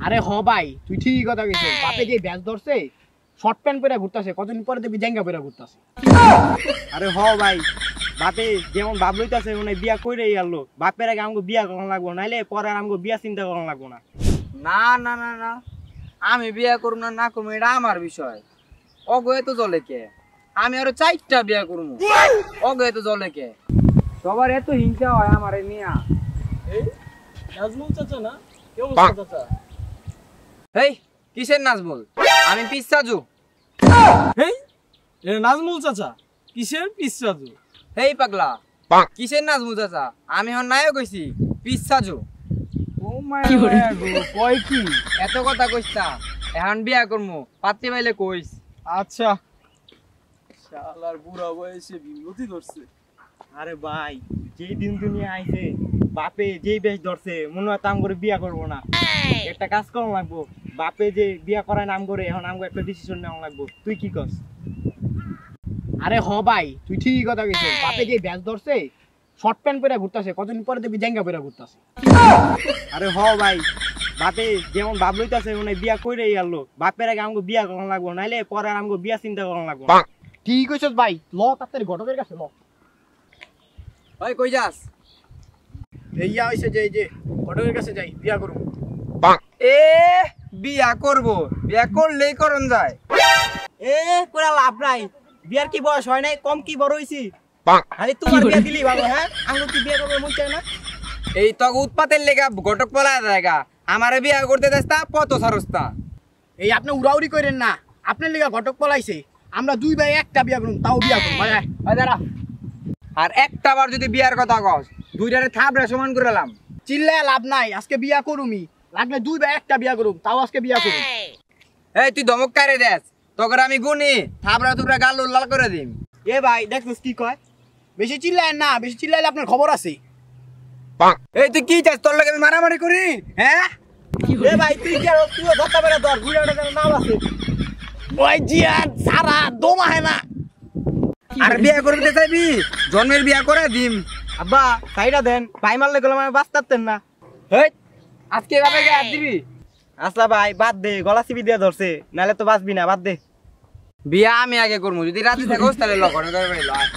আরে হ ভাই তুই ঠিকই কথা কইছিস বাপে যে ব্যাস ধরছে শর্ট প্যান্ট পরে ঘুরতাছে কতদিন পরে দেখবি জাঙ্গা পরে ঘুরতাছে আরে হ ভাই বাপে যেমন বাপ লইতাছে মানে বিয়া কইরেই গেল বাপের আগে আমাকে বিয়া করানো লাগবো নাইলে পরে আর আমাকে বিয়া চিন্তা করানো লাগবো না। না না না না আমি বিয়া করব না না করব এটা আমার বিষয়। অগয়ে তো জলে কে আমি আরো 4টা বিয়া করব। অগয়ে তো জলে কে সবার এত হিংসা হয় আমারে নিয়া। এই নাজমুল চাচা না কেউ চাচা হেই কিসের নাজমুল আমি পিসাজু। এই এ নাজমুল চাচা কিসের পিসাজু? হেই পাগলা কিসের নাজমুল চাচা আমি হন নায়ক কইছি পিসাজু। ও মাই গড কই কি এত কথা কইছা এখন বিয়া করমু পাত্তি পাইলে কইস। আচ্ছা শালার বুড়া বয়সে বিমতি ধরছে। আরে ভাই যেই দিন দুনিয়া আইছে বাপে যেই বেশ ধরছে মনে হয় তাম করে বিয়া করবো না। একটা কাজ করা লাগবো বাপে যে বিয়া করায় নাম করে এখন আমাকে একটা ডিসিশন নেওয়া লাগবো। তুই কি কস? আরে হ ভাই তুই ঠিকই কথা কইছিস বাপে যে ব্যাস ধরছে শর্ট প্যান্ট পরে ঘুরতাছে কতদিন পরে দেখবি জাঙ্গা পরে ঘুরতাছে আরে হ ভাই বাপে যেমন বাপ লইতাছে মানে বিয়া কইরেই গেল বাপের আগে আমাকে বিয়া করানো লাগবো নাইলে পরে আর আমাকে বিয়া চিন্তা করানো লাগবো না। ঠিক কইছিস ভাই ল তাড়াতাড়ি ঘটকের কাছে ল। ওই কই যাস? এইয়া হইছে যে এই যে ঘটকের কাছে যাই বিয়া করব। এ বিয়া করব বিয়া করলেই করন যায়। এ কোরা লাভ নাই বিয়ার কি বয়স হয় নাই কম কি বড় হইছি খালি তোমার বিয়া দিলি ভালো। হ্যাঁ আমাকে কি বিয়া করবে মন চায় না? এই তো উৎপাতের লেগা ঘটক পলায় জায়গা আমারে বিয়া করতে দেস্তা পত সারস্তা। এই আপনি উড়াউড়ি করেন না আপনার লিগা ঘটক পলাইছে আমরা দুই ভাই একটা বিয়া করুন তাও বিয়া করুন ভাই ওই দাঁড়া আর একটা বার যদি বিয়ার কথা কস দুইটারে থাপড়ে সমান করেলাম। চিল্লায় লাভ নাই আজকে বিয়া করুমি লাগলে দুই ভাই একটা বিয়া করুম তাও আজকে বিয়া করুম। এই তুই ধমক কারে দেস তোকে আমি গুনি থাপড়া টুকরা গাল লাল করে দিম। এ ভাই দেখছিস কি কয়? বেশি চিল্লায় না বেশি চিল্লাইলে আপনার খবর আছে। এই তুই কি চাস তোর লগে আমি মারামারি করি? হ্যাঁ এ ভাই তুই কি আর তুই ধরতে পারে তোর ঘুরে ওঠার নাম আছে। ওই জিয়ান সারা দমা হয় না। আর বিয়া করতে চাইবি জন্মের বিয়া করে দিম। আব্বা সাইডা দেন ভাই মারলে গেলাম আমি বাঁচতারতেন না। হেই আজকে এভাবে গে দিবি? আসলা ভাই বাদ দে গলা চিপি দিয়ে ধরছে নাহলে তো বাঁচবি না বাদ দে। বিয়া আমি আগে করবো যদি রাতে থাকোস তাহলে লক্ষণ করে লয়।